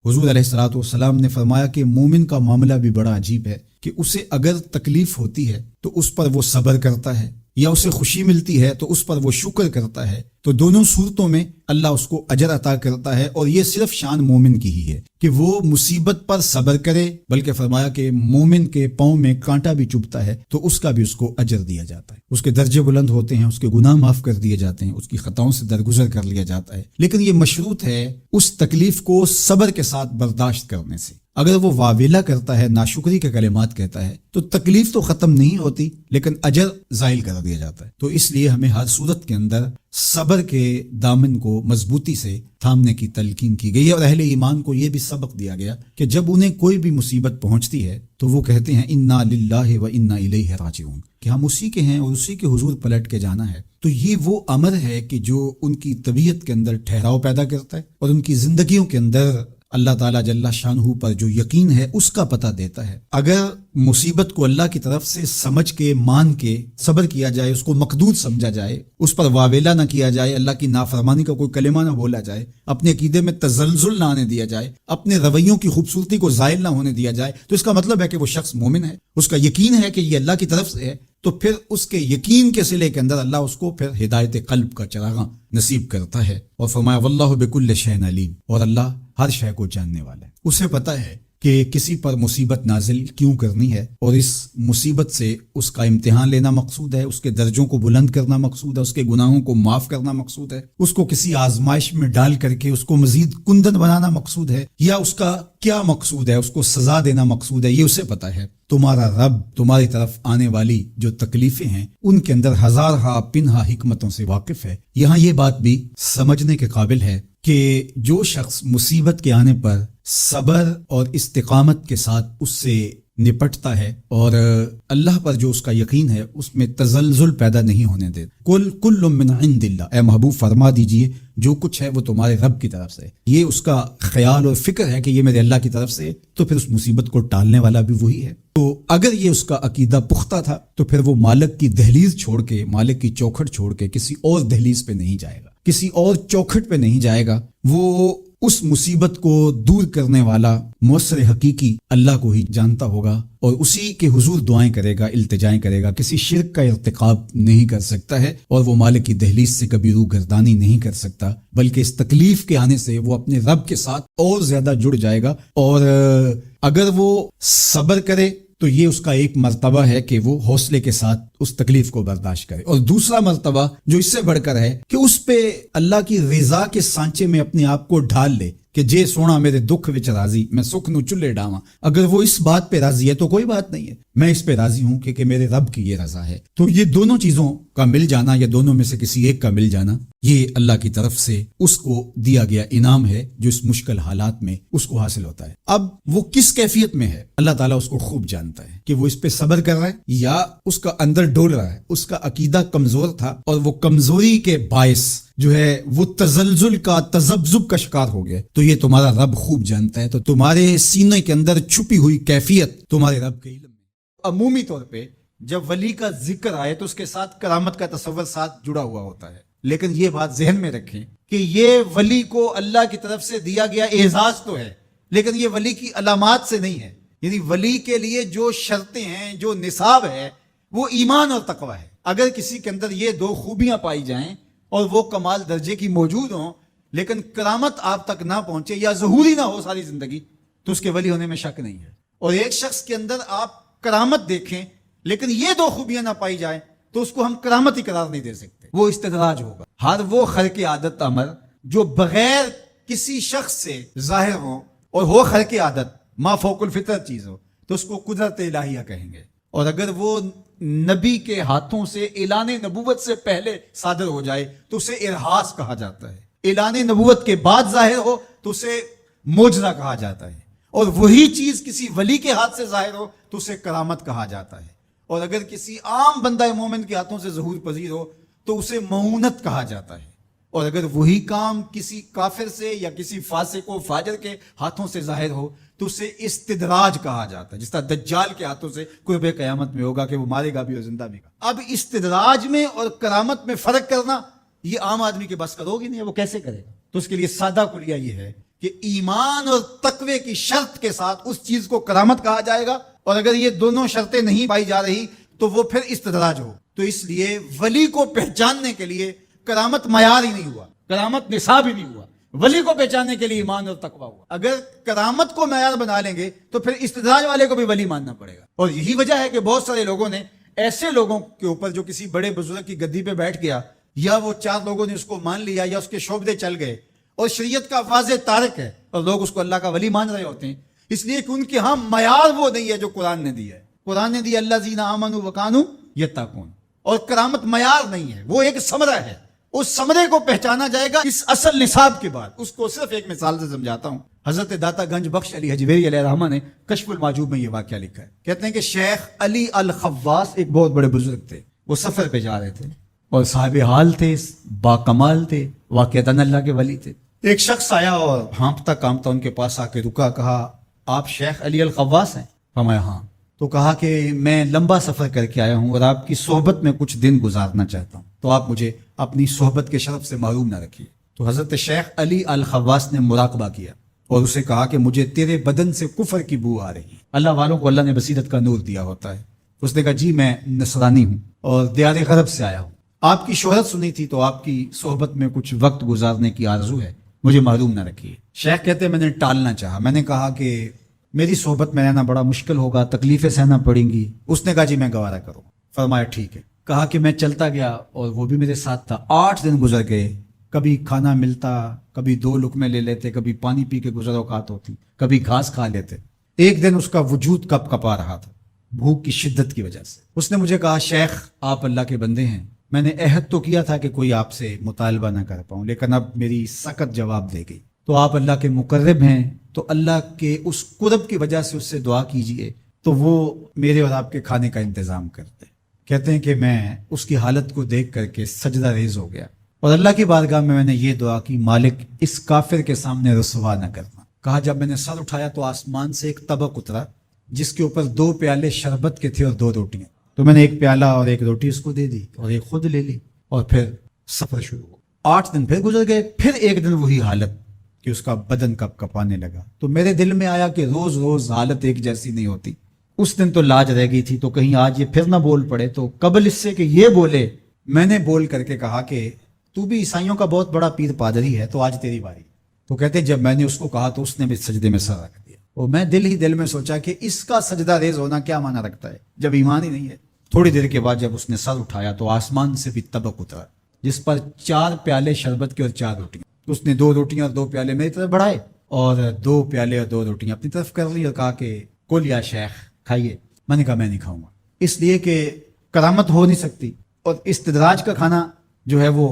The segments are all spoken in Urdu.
حضور علیہ الصلوۃ والسلام نے فرمایا کہ مومن کا معاملہ بھی بڑا عجیب ہے کہ اسے اگر تکلیف ہوتی ہے تو اس پر وہ صبر کرتا ہے، یا اسے خوشی ملتی ہے تو اس پر وہ شکر کرتا ہے، تو دونوں صورتوں میں اللہ اس کو اجر عطا کرتا ہے۔ اور یہ صرف شان مومن کی ہی ہے کہ وہ مصیبت پر صبر کرے، بلکہ فرمایا کہ مومن کے پاؤں میں کانٹا بھی چبھتا ہے تو اس کا بھی اس کو اجر دیا جاتا ہے، اس کے درجے بلند ہوتے ہیں، اس کے گناہ معاف کر دیے جاتے ہیں، اس کی خطاؤں سے درگزر کر لیا جاتا ہے۔ لیکن یہ مشروط ہے اس تکلیف کو صبر کے ساتھ برداشت کرنے سے۔ اگر وہ واویلا کرتا ہے، ناشکری کے کلمات کہتا ہے، تو تکلیف تو ختم نہیں ہوتی لیکن اجر زائل کر دیا جاتا ہے۔ تو اس لیے ہمیں ہر صورت کے اندر صبر کے دامن کو مضبوطی سے تھامنے کی تلقین کی گئی ہے، اور اہل ایمان کو یہ بھی سبق دیا گیا کہ جب انہیں کوئی بھی مصیبت پہنچتی ہے تو وہ کہتے ہیں انا للہ و انا الیہ راجعون، کہ ہم اسی کے ہیں اور اسی کے حضور پلٹ کے جانا ہے۔ تو یہ وہ امر ہے کہ جو ان کی طبیعت کے اندر ٹھہراؤ پیدا کرتا ہے اور ان کی زندگیوں کے اندر اللہ تعالیٰ جل شانہ پر جو یقین ہے اس کا پتہ دیتا ہے۔ اگر مصیبت کو اللہ کی طرف سے سمجھ کے، مان کے صبر کیا جائے، اس کو مقدور سمجھا جائے، اس پر واویلا نہ کیا جائے، اللہ کی نافرمانی کا کوئی کلمہ نہ بولا جائے، اپنے عقیدے میں تزلزل نہ آنے دیا جائے، اپنے رویوں کی خوبصورتی کو زائل نہ ہونے دیا جائے، تو اس کا مطلب ہے کہ وہ شخص مومن ہے، اس کا یقین ہے کہ یہ اللہ کی طرف سے ہے، تو پھر اس کے یقین کے صلے کے اندر اللہ اس کو پھر ہدایت قلب کا چراغاں نصیب کرتا ہے۔ اور فرمایا واللہ بکل شیء علیم، اور اللہ ہر شے کو جاننے والا ہے، اسے پتہ ہے کہ کسی پر مصیبت نازل کیوں کرنی ہے، اور اس مصیبت سے اس کا امتحان لینا مقصود ہے، اس کے درجوں کو بلند کرنا مقصود ہے، اس کے گناہوں کو معاف کرنا مقصود ہے، اس کو کسی آزمائش میں ڈال کر کے اس کو مزید کندن بنانا مقصود ہے، یا اس کا کیا مقصود ہے، اس کو سزا دینا مقصود ہے، یہ اسے پتہ ہے۔ تمہارا رب تمہاری طرف آنے والی جو تکلیفیں ہیں ان کے اندر ہزارہا پنہا حکمتوں سے واقف ہے۔ یہاں یہ بات بھی سمجھنے کے قابل ہے کہ جو شخص مصیبت کے آنے پر صبر اور استقامت کے ساتھ اس سے نپٹتا ہے اور اللہ پر جو اس کا یقین ہے اس میں تزلزل پیدا نہیں ہونے دے، کل من عند اللہ، اے محبوب فرما دیجئے جو کچھ ہے وہ تمہارے رب کی طرف سے، یہ اس کا خیال اور فکر ہے کہ یہ میرے اللہ کی طرف سے، تو پھر اس مصیبت کو ٹالنے والا بھی وہی ہے۔ تو اگر یہ اس کا عقیدہ پختہ تھا تو پھر وہ مالک کی دہلیز چھوڑ کے، مالک کی چوکھٹ چھوڑ کے کسی اور دہلیز پہ نہیں جائے گا، کسی اور چوکھٹ پہ نہیں جائے گا، وہ اس مصیبت کو دور کرنے والا مؤثر حقیقی اللہ کو ہی جانتا ہوگا اور اسی کے حضور دعائیں کرے گا، التجائیں کرے گا، کسی شرک کا ارتکاب نہیں کر سکتا ہے، اور وہ مالک کی دہلیز سے کبھی روح گردانی نہیں کر سکتا، بلکہ اس تکلیف کے آنے سے وہ اپنے رب کے ساتھ اور زیادہ جڑ جائے گا۔ اور اگر وہ صبر کرے تو یہ اس کا ایک مرتبہ ہے کہ وہ حوصلے کے ساتھ اس تکلیف کو برداشت کرے، اور دوسرا مرتبہ جو اس سے بڑھ کر ہے کہ اس پہ اللہ کی رضا کے سانچے میں اپنے آپ کو ڈھال لے کہ جے سونا میرے دکھ وچ راضی، میں سکھ نو چلے ڈاواں۔ اگر وہ اس بات پہ راضی ہے تو کوئی بات نہیں ہے، میں اس پہ راضی ہوں کہ میرے رب کی یہ رضا ہے۔ تو یہ دونوں چیزوں کا مل جانا یا دونوں میں سے کسی ایک کا مل جانا، یہ اللہ کی طرف سے اس کو دیا گیا انعام ہے جو اس مشکل حالات میں اس کو حاصل ہوتا ہے۔ اب وہ کس کیفیت میں ہے اللہ تعالیٰ اس کو خوب جانتا ہے کہ وہ اس پہ صبر کر رہا ہے یا اس کا اندر ڈول رہا ہے، اس کا عقیدہ کمزور تھا اور وہ کمزوری کے باعث جو ہے وہ تزلزل کا، تذبذب کا شکار ہو گیا، تو یہ تمہارا رب خوب جانتا ہے۔ تو تمہارے سینے کے اندر چھپی ہوئی کیفیت تمہارے رب کے علم میں۔ عمومی طور پہ جب ولی کا ذکر آئے تو اس کے ساتھ کرامت کا تصور ساتھ جڑا ہوا ہوتا ہے، لیکن یہ بات ذہن میں رکھیں کہ یہ ولی کو اللہ کی طرف سے دیا گیا اعزاز تو ہے، لیکن یہ ولی کی علامات سے نہیں ہے۔ یعنی ولی کے لیے جو شرطیں ہیں، جو نصاب ہے، وہ ایمان اور تقوی ہے۔ اگر کسی کے اندر یہ دو خوبیاں پائی جائیں اور وہ کمال درجے کی موجود ہوں، لیکن کرامت آپ تک نہ پہنچے یا ظہوری نہ ہو ساری زندگی، تو اس کے ولی ہونے میں شک نہیں ہے۔ اور ایک شخص کے اندر آپ کرامت دیکھیں لیکن یہ دو خوبیاں نہ پائی جائیں تو اس کو ہم کرامت ہی قرار نہیں دے سکتے، وہ استدراج ہوگا۔ ہر وہ خرق عادت امر جو بغیر کسی شخص سے ظاہر ہو اور ہو خرق عادت، ما فوق الفطرت چیز ہو، تو اس کو قدرت الہیہ کہیں گے۔ اور اگر وہ نبی کے ہاتھوں سے اعلان نبوت سے پہلے صادر ہو جائے تو اسے ارہاس کہا جاتا ہے، اعلان نبوت کے بعد ظاہر ہو تو اسے معجزہ کہا جاتا ہے، اور وہی چیز کسی ولی کے ہاتھ سے ظاہر ہو تو اسے کرامت کہا جاتا ہے، اور اگر کسی عام بندہ مومن کے ہاتھوں سے ظہور پذیر ہو تو اسے معونت کہا جاتا ہے، اور اگر وہی کام کسی کافر سے یا کسی فاسق و فاجر کے ہاتھوں سے ظاہر ہو تو اسے استدراج کہا جاتا ہے، جس طرح دجال کے ہاتھوں سے قرب قیامت میں ہوگا کہ وہ مارے گا بھی اور زندہ بھی گا۔ اب استدراج میں اور کرامت میں فرق کرنا یہ عام آدمی کے بس کا روگ ہی نہیں ہے، وہ کیسے کرے گا؟ تو اس کے لیے سادہ کلیہ یہ ہے کہ کہ ایمان اور تقوی کی شرط کے ساتھ اس چیز کو کرامت کہا جائے گا، اور اگر یہ دونوں شرطیں نہیں پائی جا رہی تو وہ پھر استدراج ہو۔ تو اس لیے ولی کو پہچاننے کے لیے کرامت معیار ہی نہیں ہوا، کرامت نصاب ہی نہیں ہوا، ولی کو پہچاننے کے لیے ایمان اور تقوی ہوا۔ اگر کرامت کو معیار بنا لیں گے تو پھر استدراج والے کو بھی ولی ماننا پڑے گا۔ اور یہی وجہ ہے کہ بہت سارے لوگوں نے ایسے لوگوں کے اوپر جو کسی بڑے بزرگ کی گدی پہ بیٹھ گیا، یا وہ چار لوگوں نے اس کو مان لیا یا اس کے شعبے چل گئے، اور شریعت کا واضح تارک ہے اور لوگ اس کو اللہ کا ولی مان رہے ہوتے ہیں، اس لیے کہ ان کے ہاں معیار وہ نہیں ہے جو قرآن نے دیا ہے۔ قرآن نے دیا اللہ زین آمنوا وکانوا یتقون، اور کرامت معیار نہیں ہے، وہ ایک ثمرہ ہے۔ اس ثمرے کو پہچانا جائے گا اس اصل نصاب کے بعد۔ اس کو صرف ایک مثال سے سمجھاتا ہوں۔ حضرت داتا گنج بخش علی حجویری علیہ الرحمہ نے کشف المعجوب میں یہ واقعہ لکھا ہے۔ کہتے ہیں کہ شیخ علی الخواص ایک بہت بڑے بزرگ تھے، وہ سفر پہ جا رہے تھے اور صاحب حال تھے، با کمال تھے، واقعتاً اللہ کے ولی تھے۔ ایک شخص آیا اور ہانپتا کامتا ان کے پاس آ کے رکا، کہا آپ شیخ علی الخواص ہیں؟ فرمایا ہاں۔ تو کہا کہ میں لمبا سفر کر کے آیا ہوں اور آپ کی صحبت میں کچھ دن گزارنا چاہتا ہوں، تو آپ مجھے اپنی صحبت کے شرف سے محروم نہ رکھیے۔ تو حضرت شیخ علی الخواص نے مراقبہ کیا اور اسے کہا کہ مجھے تیرے بدن سے کفر کی بو آ رہی ہے۔ اللہ والوں کو اللہ نے بصیرت کا نور دیا ہوتا ہے۔ اس نے کہا جی میں نصرانی ہوں اور دیار غرب سے آیا ہوں، آپ کی شہرت سنی تھی تو آپ کی صحبت میں کچھ وقت گزارنے کی آرزو ہے، مجھے محروم نہ رکھیے۔ شیخ کہتے ہیں میں نے ٹالنا چاہا، میں نے کہا کہ میری صحبت میں رہنا بڑا مشکل ہوگا، تکلیفیں سہنا پڑیں گی۔ اس نے کہا جی میں گوارا کروں۔ فرمایا ٹھیک ہے۔ کہا کہ میں چلتا گیا اور وہ بھی میرے ساتھ تھا۔ 8 دن گزر گئے، کبھی کھانا ملتا، کبھی 2 لقمے لے لیتے، کبھی پانی پی کے گزر اوقات ہوتی، کبھی گھاس کھا لیتے۔ ایک دن اس کا وجود کپ کپا رہا تھا بھوک کی شدت کی وجہ سے۔ اس نے مجھے کہا شیخ آپ اللہ کے بندے ہیں، میں نے عہد تو کیا تھا کہ کوئی آپ سے مطالبہ نہ کر پاؤں، لیکن اب میری سخت جواب دے گئی، تو آپ اللہ کے مقرب ہیں، تو اللہ کے اس قرب کی وجہ سے اس سے دعا کیجئے تو وہ میرے اور آپ کے کھانے کا انتظام کرتے۔ کہتے ہیں کہ میں اس کی حالت کو دیکھ کر کے سجدہ ریز ہو گیا اور اللہ کی بارگاہ میں نے یہ دعا کی مالک اس کافر کے سامنے رسوا نہ کرنا۔ کہا جب میں نے سر اٹھایا تو آسمان سے ایک طبق اترا جس کے اوپر 2 پیالے شربت کے تھے اور 2 روٹیاں، تو میں نے ایک پیالہ اور ایک روٹی اس کو دے دی اور ایک خود لے لی اور پھر سفر شروع ہوا۔ 8 دن پھر گزر گئے، پھر ایک دن وہی حالت کہ اس کا بدن کپ کپانے لگا۔ تو میرے دل میں آیا کہ روز روز حالت ایک جیسی نہیں ہوتی، اس دن تو لاج رہ گئی تھی، تو کہیں آج یہ پھر نہ بول پڑے۔ تو قبل اس سے کہ یہ بولے میں نے بول کر کے کہا کہ تو بھی عیسائیوں کا بہت بڑا پیر پادری ہے، تو آج تیری باری۔ تو کہتے جب میں نے اس کو کہا تو اس نے بھی سجدے میں سر رکھ دیا، اور میں دل ہی دل میں سوچا کہ اس کا سجدہ ریز ہونا کیا معنی رکھتا ہے جب ایمان ہی نہیں ہے۔ تھوڑی دیر کے بعد جب اس نے سر اٹھایا تو آسمان سے بھی طبق اترا جس پر 4 پیالے شربت کے اور 4 روٹیاں۔ اس نے 2 روٹیاں اور 2 پیالے میری طرف بڑھائے اور 2 پیالے اور 2 روٹیاں اپنی طرف کر لی اور کہا کہ کل یا شیخ کھائیے۔ میں نے کہا میں نہیں کھاؤں گا، اس لیے کہ کرامت ہو نہیں سکتی اور استدراج کا کھانا جو ہے وہ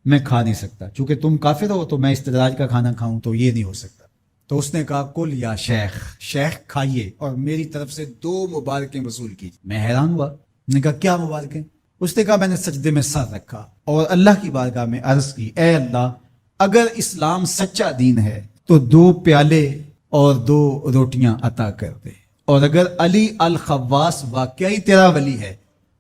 میں کھا نہیں سکتا، چونکہ تم کافر ہو تو میں استدراج کا کھانا کھاؤں تو یہ نہیں ہو سکتا۔ تو اس نے کہا کل یا شیخ، شیخ کھائیے اور میری طرف سے 2 مبارکیں وصول کی۔ میں حیران ہوا، نے کہا کیا مبارکیں؟ اس نے کہا میں نے سجدے میں سر رکھا اور اللہ کی بارگاہ میں عرض کی اے اللہ اگر اسلام سچا دین ہے تو 2 پیالے اور 2 روٹیاں عطا کر دے، اور اگر علی الخواص واقعی تیرا ولی ہے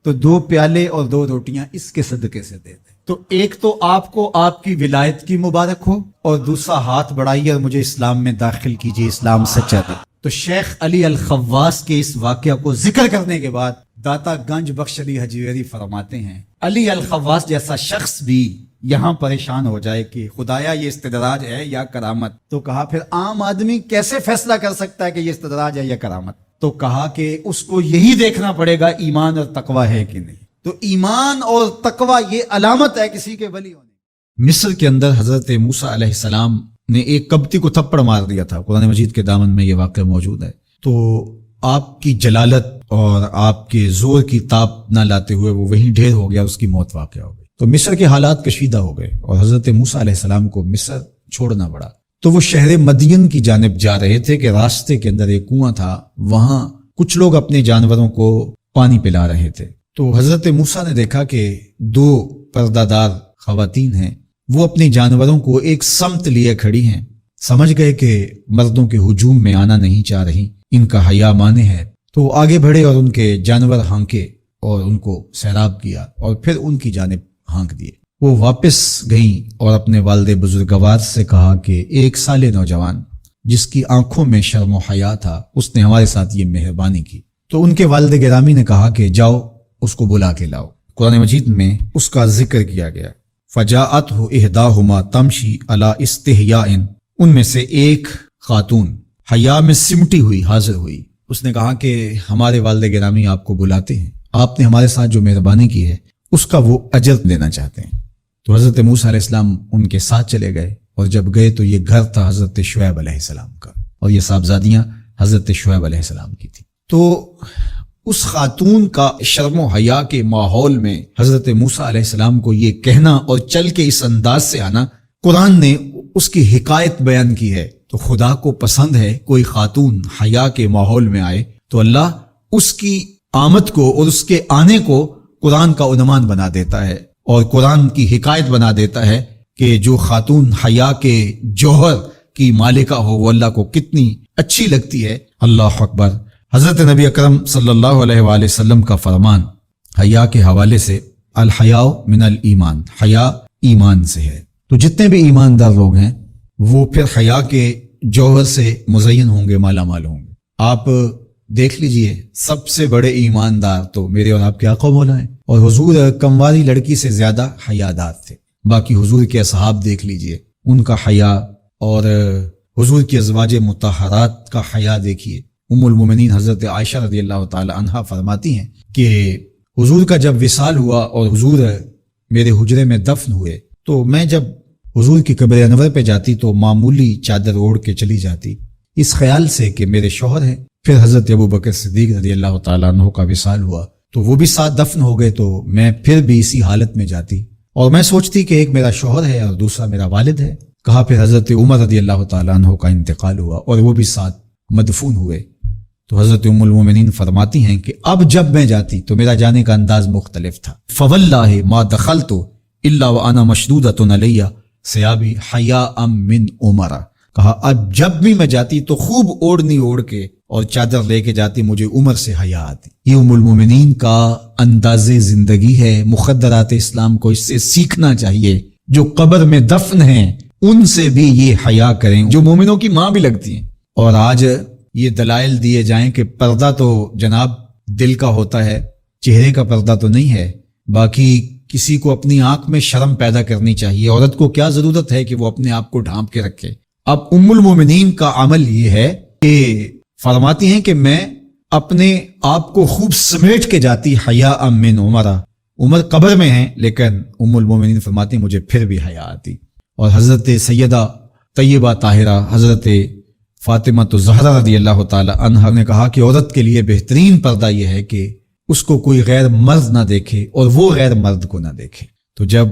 تو 2 پیالے اور 2 روٹیاں اس کے صدقے سے دے دے۔ تو ایک تو آپ کو آپ کی ولایت کی مبارک ہو اور دوسرا ہاتھ بڑھائیے اور مجھے اسلام میں داخل کیجیے، اسلام سچا دے۔ تو شیخ علی الخواص کے اس واقعہ کو ذکر کرنے کے بعد داتا گنج بخش علی حجویری فرماتے ہیں علی الخواص جیسا شخص بھی یہاں پریشان ہو جائے کہ خدایا یہ استدراج ہے یا کرامت، تو کہا پھر عام آدمی کیسے فیصلہ کر سکتا ہے کہ یہ استدراج ہے یا کرامت؟ تو کہا کہ اس کو یہی دیکھنا پڑے گا ایمان اور تقوی ہے کہ نہیں۔ تو ایمان اور تقوی یہ علامت ہے کسی کے ولی ہونے۔ مصر کے اندر حضرت موسیٰ علیہ السلام نے ایک قبطی کو تھپڑ مار دیا تھا، قرآن مجید کے دامن میں یہ واقعہ موجود ہے۔ تو آپ کی جلالت اور آپ کے زور کی تاب نہ لاتے ہوئے وہ وہیں ڈھیر ہو گیا، اس کی موت واقع ہو گئی۔ تو مصر کے حالات کشیدہ ہو گئے اور حضرت موسیٰ علیہ السلام کو مصر چھوڑنا پڑا۔ تو وہ شہر مدین کی جانب جا رہے تھے کہ راستے کے اندر ایک کنواں تھا، وہاں کچھ لوگ اپنے جانوروں کو پانی پلا رہے تھے۔ تو حضرت موسیٰ نے دیکھا کہ 2 پردہ دار خواتین ہیں، وہ اپنے جانوروں کو ایک سمت لیے کھڑی ہیں۔ سمجھ گئے کہ مردوں کے ہجوم میں آنا نہیں چاہ رہی، ان کا حیا مانے ہے، تو آگے بڑھے اور ان کے جانور ہانکے اور ان کو سیراب کیا اور پھر ان کی جانب ہانک دیے۔ وہ واپس گئیں اور اپنے والد بزرگوار سے کہا کہ 1 سال نوجوان جس کی آنکھوں میں شرم و حیا تھا، اس نے ہمارے ساتھ یہ مہربانی کی۔ تو ان کے والد گرامی نے کہا کہ جاؤ اس کو بلا کے لاؤ۔ قرآن مجید میں اس کا ذکر کیا گیا، فجاءتہ احداہما تمشی علی استحیاء، ان میں سے ایک خاتون حیا میں سمٹی ہوئی حاضر ہوئی۔ اس نے کہا کہ ہمارے والد گرامی آپ کو بلاتے ہیں، آپ نے ہمارے ساتھ جو مہربانی کی ہے اس کا وہ اجر دینا چاہتے ہیں۔ تو حضرت موسیٰ علیہ السلام ان کے ساتھ چلے گئے، اور جب گئے تو یہ گھر تھا حضرت شعیب علیہ السلام کا، اور یہ صاحبزادیاں حضرت شعیب علیہ السلام کی تھی۔ تو اس خاتون کا شرم و حیا کے ماحول میں حضرت موسیٰ علیہ السلام کو یہ کہنا اور چل کے اس انداز سے آنا، قرآن نے اس کی حکایت بیان کی ہے۔ تو خدا کو پسند ہے کوئی خاتون حیا کے ماحول میں آئے تو اللہ اس کی آمد کو اور اس کے آنے کو قرآن کا عنوان بنا دیتا ہے، اور قرآن کی حکایت بنا دیتا ہے کہ جو خاتون حیا کے جوہر کی مالکہ ہو وہ اللہ کو کتنی اچھی لگتی ہے۔ اللہ اکبر۔ حضرت نبی اکرم صلی اللہ علیہ وآلہ وسلم کا فرمان حیا کے حوالے سے، الحیاء من الایمان، حیا ایمان سے ہے۔ تو جتنے بھی ایماندار لوگ ہیں وہ پھر حیا کے جوہر سے مزین ہوں گے، مالا مال ہوں گے۔ آپ دیکھ لیجئے سب سے بڑے ایماندار تو میرے اور آپ کے آقا مولا ہیں، اور حضور کمواری لڑکی سے زیادہ حیادار تھے۔ باقی حضور کے اصحاب دیکھ لیجئے، ان کا حیا، اور حضور کی ازواج مطہرات کا حیا دیکھیے۔ ام المومنین حضرت عائشہ رضی اللہ تعالی عنہا فرماتی ہیں کہ حضور کا جب وصال ہوا اور حضور میرے حجرے میں دفن ہوئے تو میں جب حضور کی قبر انور پہ جاتی تو معمولی چادر اوڑھ کے چلی جاتی، اس خیال سے کہ میرے شوہر ہیں۔ پھر حضرت ابوبکر صدیق رضی اللہ تعالیٰ عنہ کا وصال ہوا تو وہ بھی ساتھ دفن ہو گئے، تو میں پھر بھی اسی حالت میں جاتی اور میں سوچتی کہ ایک میرا شوہر ہے اور دوسرا میرا والد ہے۔ کہا پھر حضرت عمر رضی اللہ تعالیٰ عنہ کا انتقال ہوا اور وہ بھی ساتھ مدفون ہوئے۔ تو حضرت ام المومنین فرماتی ہیں کہ اب جب میں جاتی تو میرا جانے کا انداز مختلف تھا۔ فواللہ ما دخلت الا وانا مشدودۃ علی ثیابی حیاء من عمر، کہا اب جب بھی میں جاتی تو خوب اوڑھنی اوڑھ کے اور چادر لے کے جاتی، مجھے عمر سے حیا آتی۔ یہ ام المومنین کا انداز زندگی ہے۔ مخدرات اسلام کو اس سے سیکھنا چاہیے۔ جو قبر میں دفن ہیں ان سے بھی یہ حیا کریں، جو مومنوں کی ماں بھی لگتی ہیں۔ اور آج یہ دلائل دیے جائیں کہ پردہ تو جناب دل کا ہوتا ہے، چہرے کا پردہ تو نہیں ہے۔ باقی کسی کو اپنی آنکھ میں شرم پیدا کرنی چاہیے۔ عورت کو کیا ضرورت ہے کہ وہ اپنے آپ کو ڈھانپ کے رکھے۔ اب ام المومنین کا عمل یہ ہے کہ فرماتی ہیں کہ میں اپنے آپ کو خوب سمیٹ کے جاتی حیاء من عمر۔ عمر قبر میں ہیں لیکن ام المومنین فرماتی ہیں مجھے پھر بھی حیا آتی۔ اور حضرت سیدہ طیبہ طاہرہ حضرت فاطمہ الزہرا رضی اللہ تعالی عنہا نے کہا کہ عورت کے لیے بہترین پردہ یہ ہے کہ اس کو کوئی غیر مرد نہ دیکھے اور وہ غیر مرد کو نہ دیکھے۔ تو جب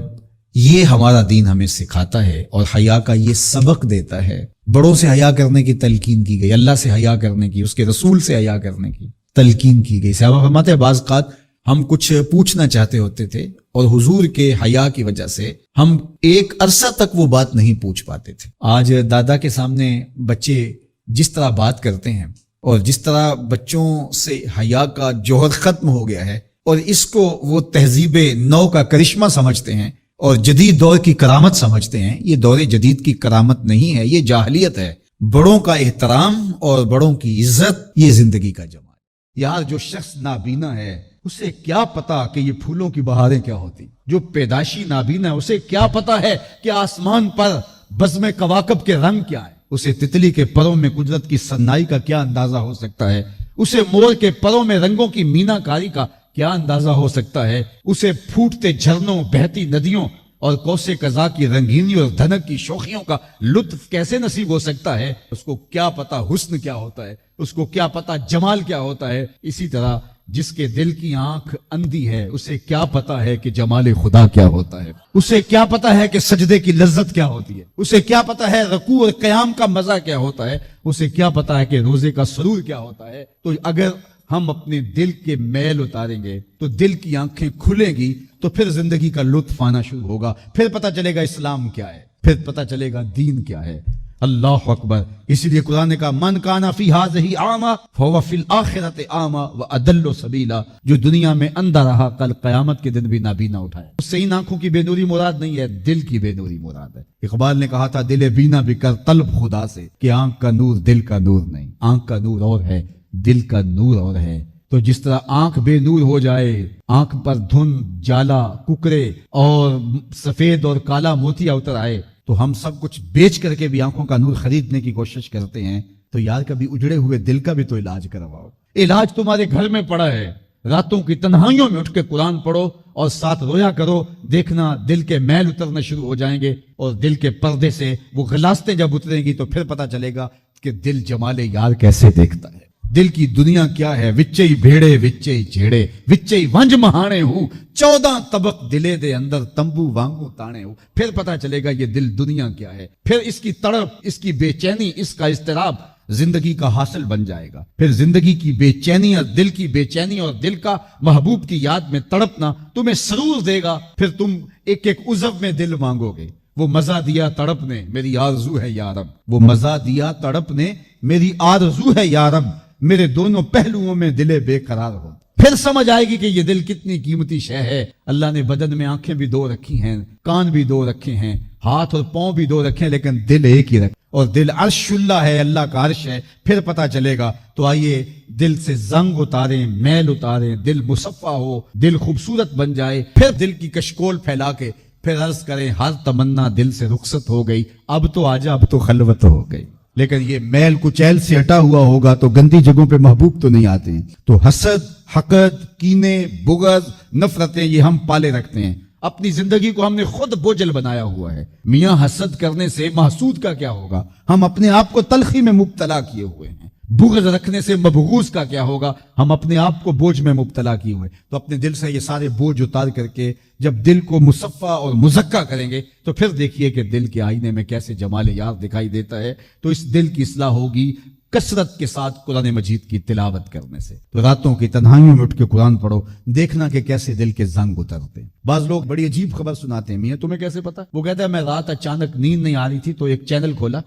یہ ہمارا دین ہمیں سکھاتا ہے اور حیا کا یہ سبق دیتا ہے، بڑوں سے حیا کرنے کی تلقین کی گئی، اللہ سے حیا کرنے کی، اس کے رسول سے حیا کرنے کی تلقین کی گئی۔ صحابہ فرماتے ہیں بعض اوقات ہم کچھ پوچھنا چاہتے ہوتے تھے اور حضور کے حیا کی وجہ سے ہم ایک عرصہ تک وہ بات نہیں پوچھ پاتے تھے۔ آج دادا کے سامنے بچے جس طرح بات کرتے ہیں اور جس طرح بچوں سے حیا کا جوہر ختم ہو گیا ہے، اور اس کو وہ تہذیب نو کا کرشمہ سمجھتے ہیں اور جدید دور کی کرامت سمجھتے ہیں۔ یہ دور جدید کی کرامت نہیں ہے، یہ جاہلیت ہے۔ بڑوں کا احترام اور بڑوں کی عزت یہ زندگی کا جمال۔ یار جو شخص نابینا ہے اسے کیا پتا کہ یہ پھولوں کی بہاریں کیا ہوتی، جو پیدائشی نابینا ہے اسے کیا پتا ہے کہ آسمان پر بزم کواکب کے رنگ کیا ہے، اسے تتلی کے پروں میں قدرت کی صنائی کا کیا اندازہ ہو سکتا ہے، اسے مور کے پروں میں رنگوں کی مینا کاری کا کیا اندازہ ہو سکتا ہے، اسے پھوٹتے جھرنوں، بہتی ندیوں اور کوسے قضا کی رنگینی اور دھنک کی شوخیوں کا لطف کیسے نصیب ہو سکتا ہے۔ اس کو کیا پتا حسن کیا ہوتا ہے، اس کو کیا پتا جمال کیا ہوتا ہے۔ اسی طرح جس کے دل کی آنکھ اندھی ہے اسے کیا پتا ہے کہ جمال خدا کیا ہوتا ہے، اسے کیا پتا ہے کہ سجدے کی لذت کیا ہوتی ہے، اسے کیا پتا ہے رکوع اور قیام کا مزہ کیا ہوتا ہے، اسے کیا پتا ہے کہ روزے کا سرور کیا ہوتا ہے۔ تو اگر ہم اپنے دل کے میل اتاریں گے تو دل کی آنکھیں کھلیں گی تو پھر زندگی کا لطف آنا شروع ہوگا، پھر پتہ چلے گا اسلام کیا ہے، پھر پتہ چلے گا دین کیا ہے۔ اللہ اکبر. اسی لیے قرآن نے کہا من کانا فی ھذہ اعمی فہو فی الآخرۃ اعمی واضل سبیلا. جو دنیا میں اندھا رہا کل قیامت کے دن بھی نابینا اٹھائے. اس سے ان آنکھوں کی بے نوری مراد نہیں ہے، دل کی بے نوری مراد ہے. اقبال نے کہا تھا دل بینا بھی کر طلب خدا سے، کہ آنکھ کا نور دل کا نور نہیں. آنکھ کا نور اور ہے، دل کا نور اور ہے. تو جس طرح آنکھ بے نور ہو جائے، آنکھ پر دھند، جالا، ککرے اور سفید اور کالا موتیا اتر آئے، تو ہم سب کچھ بیچ کر کے بھی آنکھوں کا نور خریدنے کی کوشش کرتے ہیں. تو یار کبھی اجڑے ہوئے دل کا بھی تو علاج کرواؤ. علاج تمہارے گھر میں پڑا ہے. راتوں کی تنہائیوں میں اٹھ کے قرآن پڑھو اور ساتھ رویا کرو. دیکھنا دل کے میل اترنا شروع ہو جائیں گے، اور دل کے پردے سے وہ غلاستیں جب اتریں گی تو پھر پتہ چلے گا کہ دل جمال یار کیسے دیکھتا ہے. دل کی دنیا کیا ہے. وچئی بھیڑے وچئی جھیڑے وچئی ونج مہانے ہو 14 طبق دلے دے اندر تمبو وانگو تانے ہو. پھر پتہ چلے گا یہ دل دنیا کیا ہے. پھر اس کی تڑپ، اس کی بے چینی، اس کا اضطراب زندگی کا حاصل بن جائے گا. پھر زندگی کی بے چینی اور دل کی بے چینی اور دل کا محبوب کی یاد میں تڑپنا تمہیں سرور دے گا. پھر تم ایک ایک عضو میں دل مانگو گے. وہ مزہ دیا تڑپ نے میری آرزو ہے یارب. وہ مزہ دیا تڑپ نے میری آرزو ہے یارب. میرے دونوں پہلوؤں میں دلے بے قرار ہو. پھر سمجھ آئے گی کہ یہ دل کتنی قیمتی شے ہے. اللہ نے بدن میں آنکھیں بھی 2 رکھی ہیں، کان بھی 2 رکھے ہیں، ہاتھ اور پاؤں بھی 2 رکھے ہیں، لیکن دل ایک ہی رکھے. اور دل عرش اللہ ہے، اللہ کا عرش ہے. پھر پتہ چلے گا. تو آئیے دل سے زنگ اتاریں، میل اتاریں، دل مصفا ہو، دل خوبصورت بن جائے. پھر دل کی کشکول پھیلا کے پھر عرض کریں ہر تمنا دل سے رخصت ہو گئی، اب تو آجا، اب تو خلوت ہو گئی. لیکن یہ میل کچیل سے ہٹا ہوا ہوگا تو گندی جگہوں پہ محبوب تو نہیں آتے ہیں. تو حسد، حقد، کینے، بغض، نفرتیں یہ ہم پالے رکھتے ہیں. اپنی زندگی کو ہم نے خود بوجھل بنایا ہوا ہے. میاں حسد کرنے سے محسود کا کیا ہوگا؟ ہم اپنے آپ کو تلخی میں مبتلا کیے ہوئے ہیں. بغض رکھنے سے مبغوض کا کیا ہوگا؟ ہم اپنے آپ کو بوجھ میں مبتلا کیے ہوئے. تو اپنے دل سے یہ سارے بوجھ اتار کر کے جب دل کو مصفا اور مزکا کریں گے تو پھر دیکھیے کہ دل کے آئینے میں کیسے جمال یار دکھائی دیتا ہے. تو اس دل کی اصلاح ہوگی کثرت کے ساتھ قرآن مجید کی تلاوت کرنے سے. تو راتوں کی تنہائیوں میں اٹھ کے قرآن پڑھو، دیکھنا کہ کیسے دل کے زنگ اترتے ہیں. بعض لوگ بڑی عجیب خبر سناتے ہیں، میاں تمہیں کیسے پتا؟ وہ کہتا ہے میں رات اچانک نیند نہیں آ رہی تھی تو ایک چینل کھولا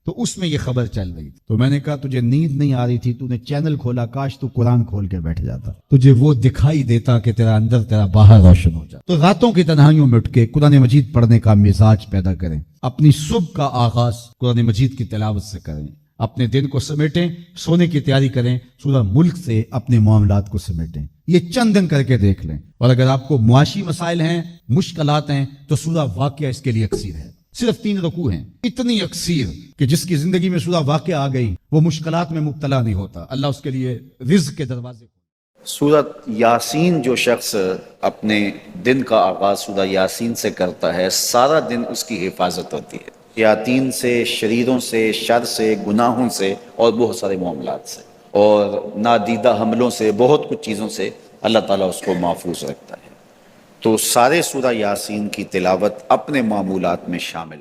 تو اس میں یہ خبر چل رہی تھی. تو میں نے کہا تجھے نیند نہیں آ رہی تھی، تو نے چینل کھولا، کاش تو قرآن کھول کے بیٹھ جاتا، تجھے وہ دکھائی دیتا کہ تیرا اندر تیرا باہر روشن ہو جاتا. تو راتوں کی تنہائیوں میں اٹھ کے قرآن مجید پڑھنے کا مزاج پیدا کریں. اپنی صبح کا آغاز قرآن مجید کی تلاوت سے کریں. اپنے دن کو سمیٹیں، سونے کی تیاری کریں، سورہ ملک سے اپنے معاملات کو سمیٹیں. یہ چند دن کر کے دیکھ لیں. اور اگر آپ کو معاشی مسائل ہیں، مشکلات ہیں، تو سورہ واقعہ اس کے لیے یکسیر ہے. صرف 3 رکوع ہیں، اتنی یکسیر کہ جس کی زندگی میں سورہ واقعہ آ گئی وہ مشکلات میں مبتلا نہیں ہوتا. اللہ اس کے لیے رزق کے دروازے. سورۃ یاسین جو شخص اپنے دن کا آغاز سورہ یاسین سے کرتا ہے، سارا دن اس کی حفاظت ہوتی ہے شیاطین سے، شریروں سے، شر سے، گناہوں سے اور بہت سارے معاملات سے اور نادیدہ حملوں سے، بہت کچھ چیزوں سے اللہ تعالیٰ اس کو محفوظ رکھتا ہے. تو سارے سورہ یاسین کی تلاوت اپنے معمولات میں شامل